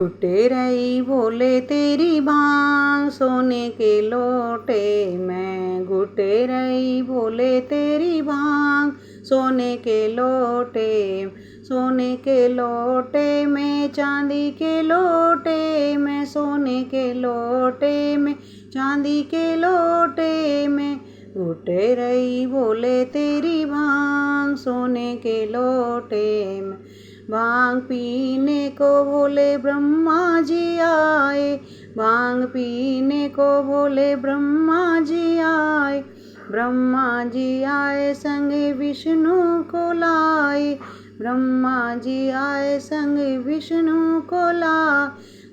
घुटेरई बोले तेरी भांग सोने के लोटे में। घुटेरई बोले तेरी भांग सोने के लोटे, सोने के लोटे में चांदी के लोटे में, सोने के लोटे में चांदी के लोटे में। घुटेरई बोले तेरी भांग सोने के लोटे में। भांग पीने को बोले ब्रह्मा जी आए, भांग पीने को बोले ब्रह्मा जी आए। ब्रह्मा जी आए संग विष्णु को लाए, ब्रह्मा जी आए संग विष्णु को लाए।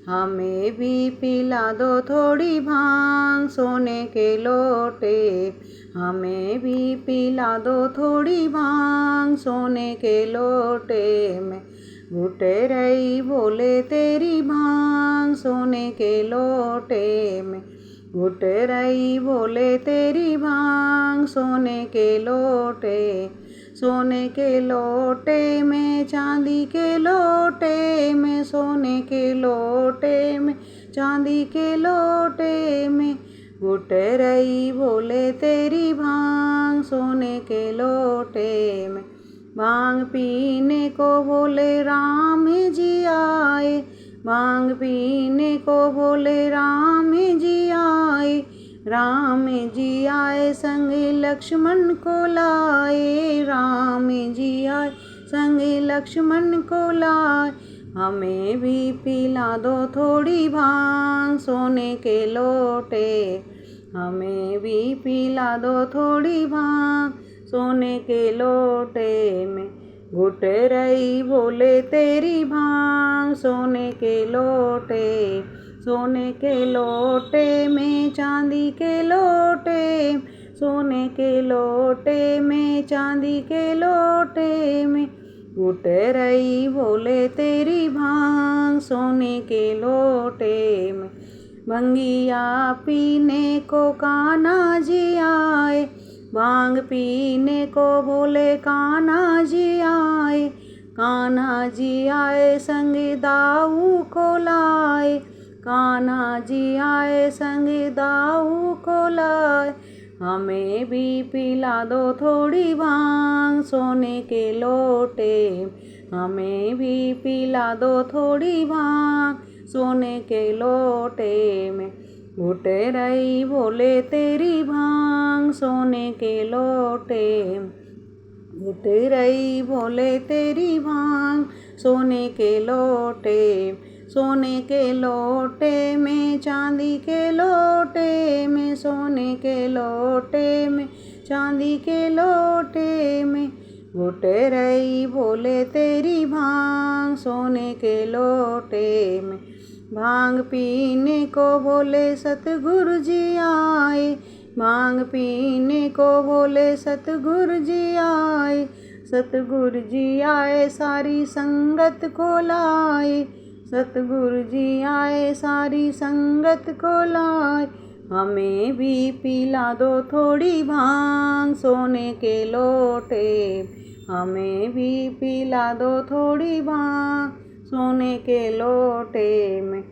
हमें भी पिला दो थोड़ी भांग सोने के लोटे, हमें भी पिला दो थोड़ी भांग सोने के लोटे में। घुटेरई बोले तेरी भांग सोने के लोटे में। घुटेरई बोले तेरी भांग सोने के लोटे, सोने के लोटे में चांदी के लोटे में, सोने के लोटे में चांदी के लोटे में। घुटेरई बोले तेरी भांग सोने के लोटे में। भांग पीने को बोले राम जी आए, भांग पीने को बोले राम जी आए। राम जी आए संग लक्ष्मण को लाए, राम जी आए संग लक्ष्मण को लाए। हमें भी पिला दो थोड़ी भांग सोने के लोटे, हमें भी पिला दो थोड़ी भांग सोने के लोटे में। घुटेरई बोले तेरी भांग सोने के लोटे, सोने के लोटे में चांदी के लोटे, सोने के लोटे में चांदी के लोटे में। घुटेरई बोले तेरी भांग सोने के लोटे में। भंगिया पीने को कान्हा जी आए, भांग पीने को बोले कान्हा जी आए। कान्हा जी आए संग दाऊ को लाए, कान्हा जी आए संग दाऊ को लाए। हमें भी पिला दो थोड़ी भांग सोने के लोटे, हमें भी पिला दो थोड़ी भांग सोने के लोटे में। घुटेरई बोले तेरी भांग सोने के लोटे, घुटेरई बोले तेरी भांग सोने के लोटे, सोने के लोटे में चांदी के लोटे में, सोने के लोटे में चांदी के लोटे में। घुटेरई बोले तेरी भांग सोने के लोटे में। भांग पीने को बोले सतगुरु जी आए, भांग पीने को बोले सतगुरु जी आए। सतगुरु जी आए सारी संगत को लाए, सतगुरु जी आए सारी संगत को लाए। हमें भी पिला दो थोड़ी भांग सोने के लोटे, हमें भी पिला दो थोड़ी भांग सोने के लोटे में।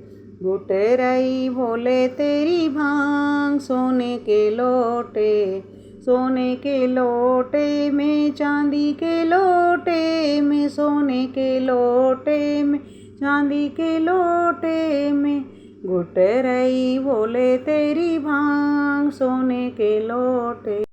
घुटेरई बोले तेरी भांग सोने के लोटे, सोने के लोटे में चांदी के लोटे में, सोने के लोटे में चांदी के लोटे में। घुटेरई बोले तेरी भांग सोने के लोटे।